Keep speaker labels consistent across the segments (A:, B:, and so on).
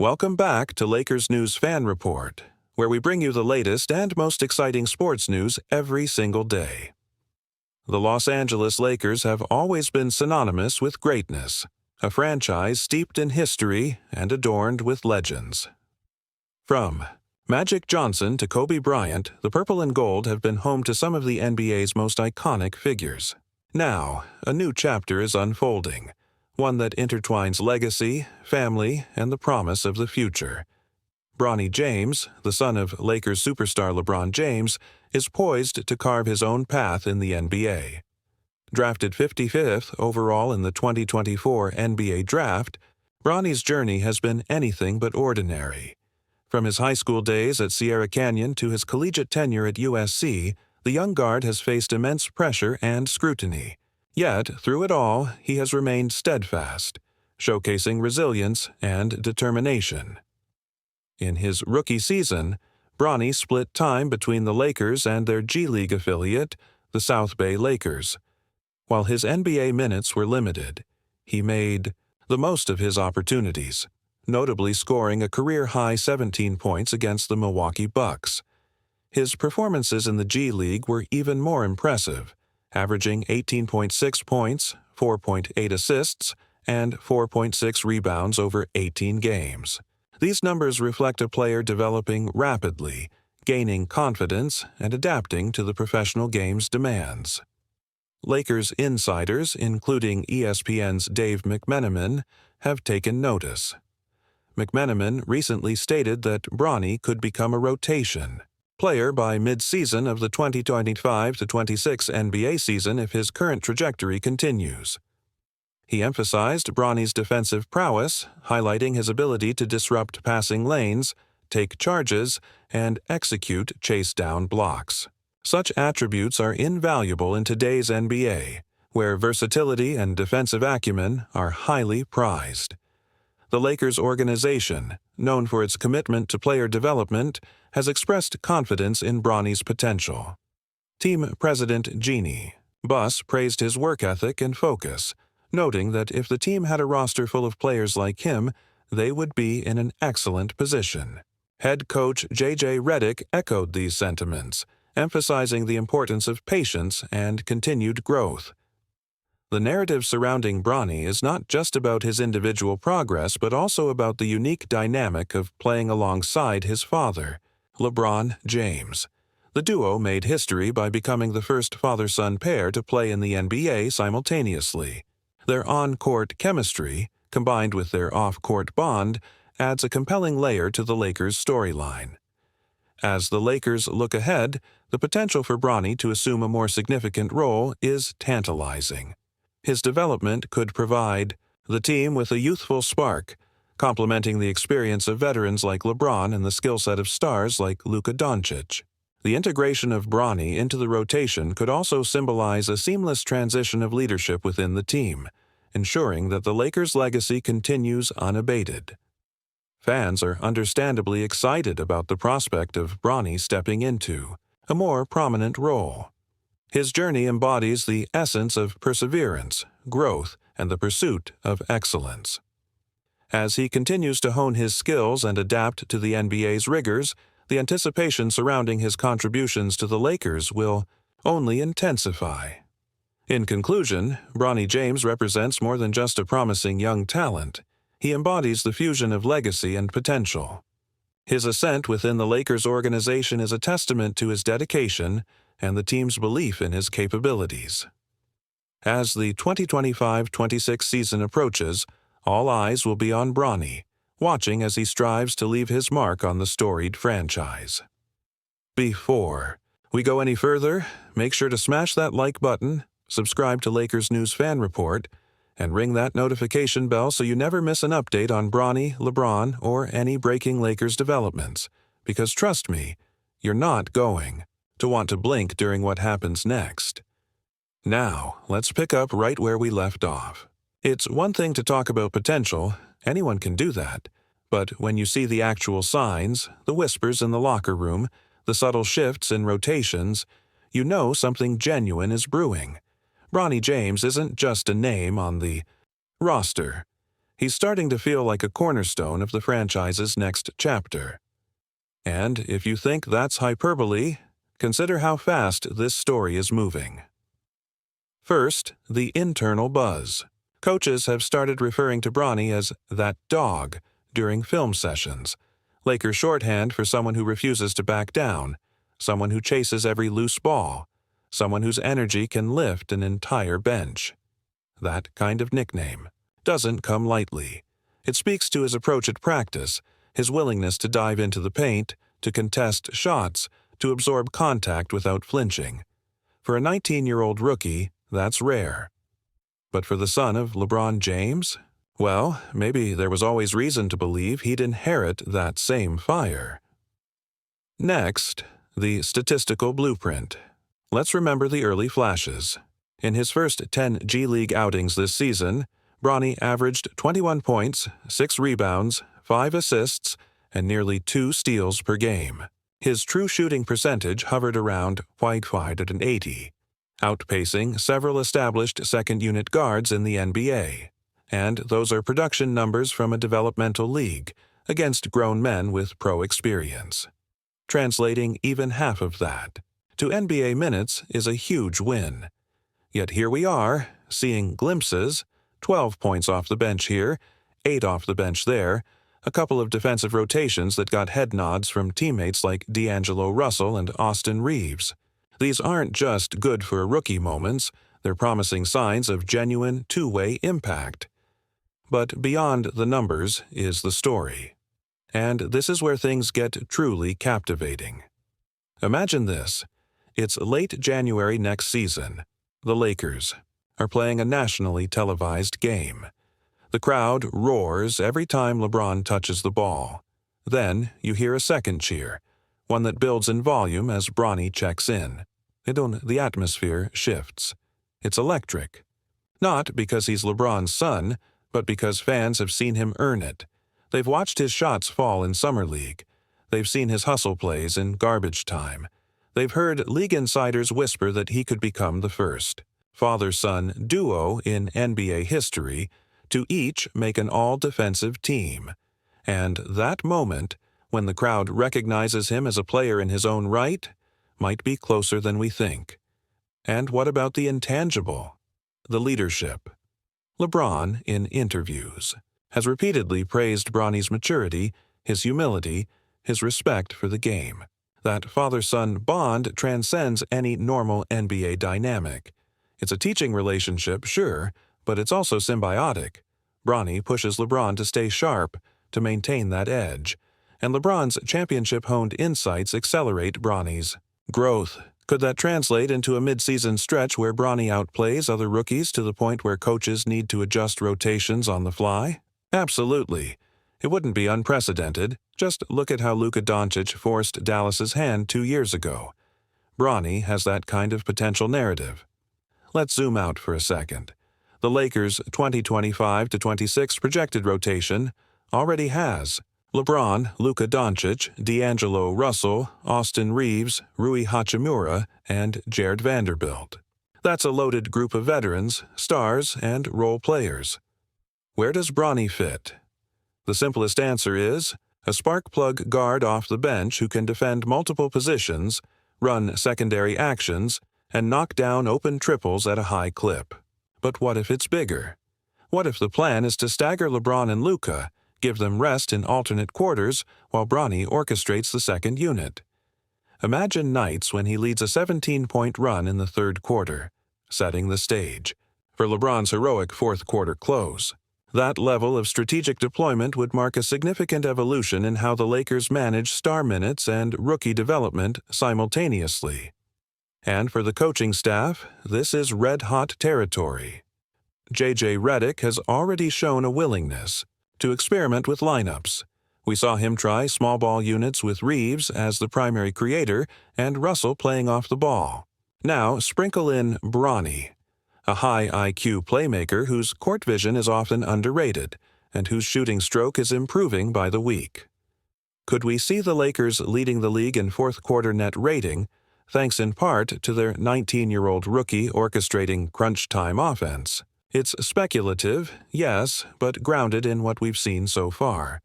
A: Welcome back to Lakers News Fan Report, where we bring you the latest and most exciting sports news every single day. The Los Angeles Lakers have always been synonymous with greatness, a franchise steeped in history and adorned with legends. From Magic Johnson to Kobe Bryant, the purple and gold have been home to some of the NBA's most iconic figures. Now, a new chapter is unfolding, one that intertwines legacy, family, and the promise of the future. Bronny James, the son of Lakers superstar LeBron James, is poised to carve his own path in the NBA. Drafted 55th overall in the 2024 NBA Draft, Bronny's journey has been anything but ordinary. From his high school days at Sierra Canyon to his collegiate tenure at USC, the young guard has faced immense pressure and scrutiny. Yet, through it all, he has remained steadfast, showcasing resilience and determination. In his rookie season, Bronny split time between the Lakers and their G League affiliate, the South Bay Lakers. While his NBA minutes were limited, he made the most of his opportunities, notably scoring a career-high 17 points against the Milwaukee Bucks. His performances in the G League were even more impressive, averaging 18.6 points, 4.8 assists, and 4.6 rebounds over 18 games. These numbers reflect a player developing rapidly, gaining confidence, and adapting to the professional game's demands. Lakers insiders, including ESPN's Dave McMenamin, have taken notice. McMenamin recently stated that Bronny could become a rotation player by mid-season of the 2025-26 NBA season if his current trajectory continues. He emphasized Bronny's defensive prowess, highlighting his ability to disrupt passing lanes, take charges, and execute chase-down blocks. Such attributes are invaluable in today's NBA, where versatility and defensive acumen are highly prized. The Lakers organization, known for its commitment to player development, has expressed confidence in Bronny's potential. Team President Jeanie Buss praised his work ethic and focus, noting that if the team had a roster full of players like him, they would be in an excellent position. Head coach J.J. Redick echoed these sentiments, emphasizing the importance of patience and continued growth. The narrative surrounding Bronny is not just about his individual progress but also about the unique dynamic of playing alongside his father, LeBron James. The duo made history by becoming the first father-son pair to play in the NBA simultaneously. Their on-court chemistry, combined with their off-court bond, adds a compelling layer to the Lakers' storyline. As the Lakers look ahead, the potential for Bronny to assume a more significant role is tantalizing. His development could provide the team with a youthful spark, complementing the experience of veterans like LeBron and the skill set of stars like Luka Doncic. The integration of Bronny into the rotation could also symbolize a seamless transition of leadership within the team, ensuring that the Lakers' legacy continues unabated. Fans are understandably excited about the prospect of Bronny stepping into a more prominent role. His journey embodies the essence of perseverance, growth, and the pursuit of excellence. As he continues to hone his skills and adapt to the NBA's rigors, the anticipation surrounding his contributions to the Lakers will only intensify. In conclusion, Bronny James represents more than just a promising young talent. He embodies the fusion of legacy and potential. His ascent within the Lakers organization is a testament to his dedication and the team's belief in his capabilities. As the 2025-26 season approaches, all eyes will be on Bronny, watching as he strives to leave his mark on the storied franchise. Before we go any further, make sure to smash that like button, subscribe to Lakers News Fan Report, and ring that notification bell so you never miss an update on Bronny, LeBron, or any breaking Lakers developments, because trust me, you're not going to want to blink during what happens next. Now, let's pick up right where we left off. It's one thing to talk about potential, anyone can do that, but when you see the actual signs, the whispers in the locker room, the subtle shifts in rotations, you know something genuine is brewing. Bronny James isn't just a name on the roster. He's starting to feel like a cornerstone of the franchise's next chapter. And if you think that's hyperbole, consider how fast this story is moving. First, the internal buzz. Coaches have started referring to Bronny as that dog during film sessions. Lakers shorthand for someone who refuses to back down, someone who chases every loose ball, someone whose energy can lift an entire bench. That kind of nickname doesn't come lightly. It speaks to his approach at practice, his willingness to dive into the paint, to contest shots, to absorb contact without flinching. For a 19-year-old rookie, that's rare. But for the son of LeBron James? Well, maybe there was always reason to believe he'd inherit that same fire. Next, the statistical blueprint. Let's remember the early flashes. In his first 10 G League outings this season, Bronny averaged 21 points, 6 rebounds, 5 assists, and nearly 2 steals per game. His true shooting percentage hovered around wide at an 80, outpacing several established second-unit guards in the NBA. And those are production numbers from a developmental league against grown men with pro experience. Translating even half of that to NBA minutes is a huge win. Yet here we are, seeing glimpses, 12 points off the bench here, 8 off the bench there, a couple of defensive rotations that got head nods from teammates like D'Angelo Russell and Austin Reeves. These aren't just good for a rookie moments, they're promising signs of genuine two-way impact. But beyond the numbers is the story. And this is where things get truly captivating. Imagine this. It's late January next season. The Lakers are playing a nationally televised game. The crowd roars every time LeBron touches the ball. Then you hear a second cheer, one that builds in volume as Bronny checks in. The atmosphere shifts. It's electric. Not because he's LeBron's son, but because fans have seen him earn it. They've watched his shots fall in Summer League. They've seen his hustle plays in garbage time. They've heard league insiders whisper that he could become the first father-son duo in NBA history to each make an all-defensive team. And that moment, when the crowd recognizes him as a player in his own right, might be closer than we think. And what about the intangible? The leadership. LeBron, in interviews, has repeatedly praised Bronny's maturity, his humility, his respect for the game. That father-son bond transcends any normal NBA dynamic. It's a teaching relationship, sure, but it's also symbiotic. Bronny pushes LeBron to stay sharp, to maintain that edge, and LeBron's championship-honed insights accelerate Bronny's growth. Could that translate into a mid-season stretch where Bronny outplays other rookies to the point where coaches need to adjust rotations on the fly? Absolutely. It wouldn't be unprecedented. Just look at how Luka Doncic forced Dallas's hand 2 years ago. Bronny has that kind of potential narrative. Let's zoom out for a second. The Lakers' 2025-26 projected rotation already has LeBron, Luka Doncic, D'Angelo Russell, Austin Reeves, Rui Hachimura, and Jared Vanderbilt. That's a loaded group of veterans, stars, and role players. Where does Bronny fit? The simplest answer is a spark plug guard off the bench who can defend multiple positions, run secondary actions, and knock down open triples at a high clip. But what if it's bigger? What if the plan is to stagger LeBron and Luka, give them rest in alternate quarters while Bronny orchestrates the second unit? Imagine nights when he leads a 17-point run in the third quarter, setting the stage for LeBron's heroic fourth-quarter close. That level of strategic deployment would mark a significant evolution in how the Lakers manage star minutes and rookie development simultaneously. And for the coaching staff, this is red-hot territory. J.J. Redick has already shown a willingness to experiment with lineups. We saw him try small ball units with Reeves as the primary creator and Russell playing off the ball. Now sprinkle in Bronny, a high IQ playmaker whose court vision is often underrated and whose shooting stroke is improving by the week. Could we see the Lakers leading the league in fourth-quarter net rating, thanks in part to their 19-year-old rookie orchestrating crunch-time offense? It's speculative, yes, but grounded in what we've seen so far.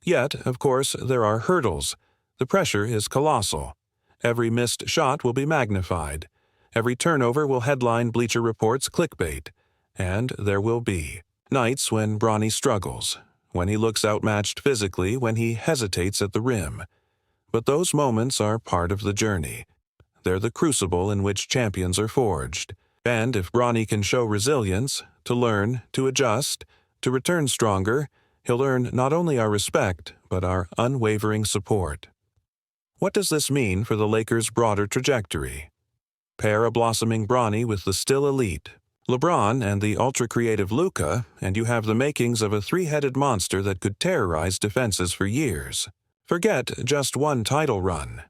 A: Yet, of course, there are hurdles. The pressure is colossal. Every missed shot will be magnified. Every turnover will headline Bleacher Report's clickbait. And there will be nights when Bronny struggles, when he looks outmatched physically, when he hesitates at the rim. But those moments are part of the journey. They're the crucible in which champions are forged. And if Bronny can show resilience, to learn, to adjust, to return stronger, he'll earn not only our respect, but our unwavering support. What does this mean for the Lakers' broader trajectory? Pair a blossoming Bronny with the still elite LeBron and the ultra-creative Luka, and you have the makings of a three-headed monster that could terrorize defenses for years. Forget just one title run.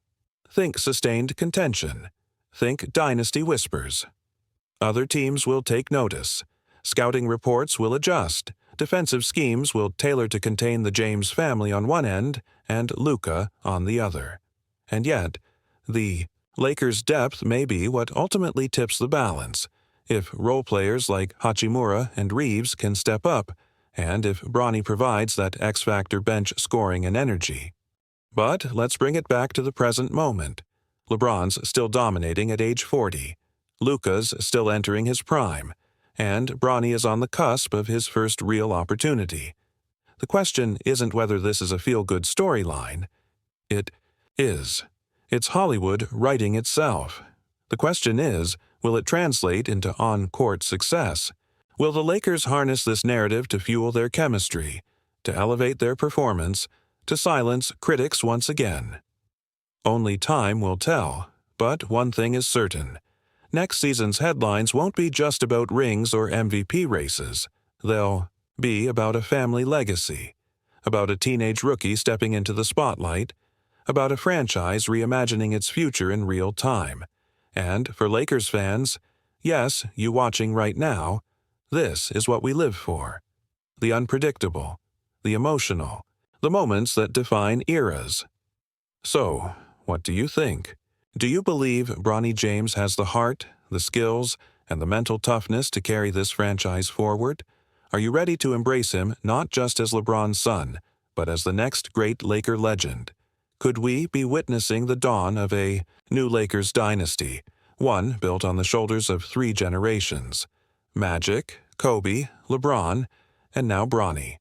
A: Think sustained contention. Think dynasty whispers. Other teams will take notice. Scouting reports will adjust. Defensive schemes will tailor to contain the James family on one end and Luka on the other. And yet, the Lakers' depth may be what ultimately tips the balance. If role players like Hachimura and Reeves can step up, and if Bronny provides that X-factor bench scoring and energy. But let's bring it back to the present moment. LeBron's still dominating at age 40. Luka's still entering his prime, and Bronny is on the cusp of his first real opportunity. The question isn't whether this is a feel-good storyline. It is. It's Hollywood writing itself. The question is, will it translate into on-court success? Will the Lakers harness this narrative to fuel their chemistry, to elevate their performance, to silence critics once again? Only time will tell, but one thing is certain. Next season's headlines won't be just about rings or MVP races. They'll be about a family legacy, about a teenage rookie stepping into the spotlight, about a franchise reimagining its future in real time. And for Lakers fans, yes, you watching right now, this is what we live for. The unpredictable, the emotional, the moments that define eras. So, what do you think? Do you believe Bronny James has the heart, the skills, and the mental toughness to carry this franchise forward? Are you ready to embrace him not just as LeBron's son, but as the next great Laker legend? Could we be witnessing the dawn of a new Lakers dynasty, one built on the shoulders of 3 generations? Magic, Kobe, LeBron, and now Bronny.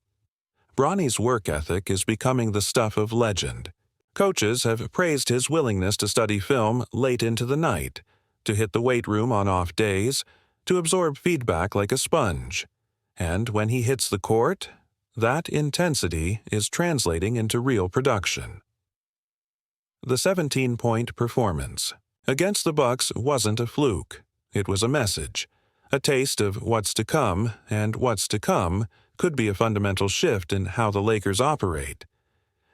A: Bronny's work ethic is becoming the stuff of legend. Coaches have praised his willingness to study film late into the night, to hit the weight room on off days, to absorb feedback like a sponge. And when he hits the court, that intensity is translating into real production. The 17-point performance against the Bucks wasn't a fluke. It was a message, a taste of what's to come, and what's to come could be a fundamental shift in how the Lakers operate.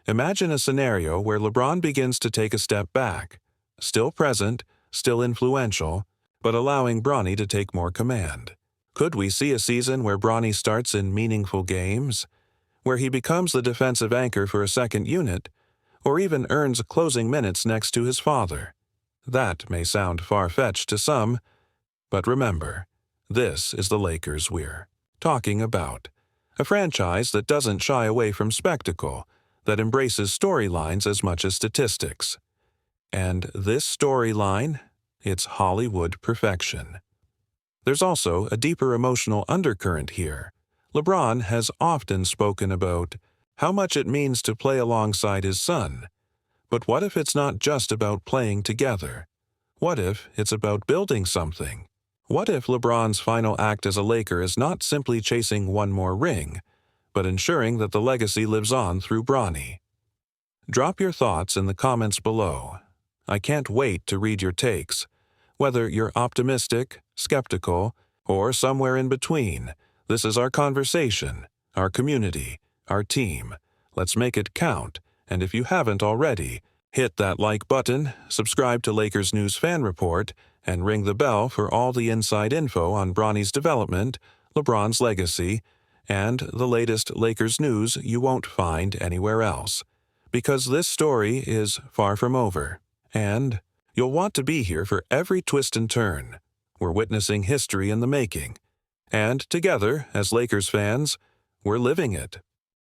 A: Imagine a scenario where LeBron begins to take a step back, still present, still influential, but allowing Bronny to take more command. Could we see a season where Bronny starts in meaningful games, where he becomes the defensive anchor for a second unit, or even earns closing minutes next to his father? That may sound far-fetched to some, but remember, this is the Lakers we're talking about. A franchise that doesn't shy away from spectacle, that embraces storylines as much as statistics. And this storyline, it's Hollywood perfection. There's also a deeper emotional undercurrent here. LeBron has often spoken about how much it means to play alongside his son. But what if it's not just about playing together? What if it's about building something? What if LeBron's final act as a Laker is not simply chasing one more ring, but ensuring that the legacy lives on through Bronny? Drop your thoughts in the comments below. I can't wait to read your takes. Whether you're optimistic, skeptical, or somewhere in between, this is our conversation, our community, our team. Let's make it count, and if you haven't already, hit that like button, subscribe to Lakers News Fan Report, and ring the bell for all the inside info on Bronny's development, LeBron's legacy, and the latest Lakers news you won't find anywhere else. Because this story is far from over, and you'll want to be here for every twist and turn. We're witnessing history in the making, And together, as Lakers fans, we're living it.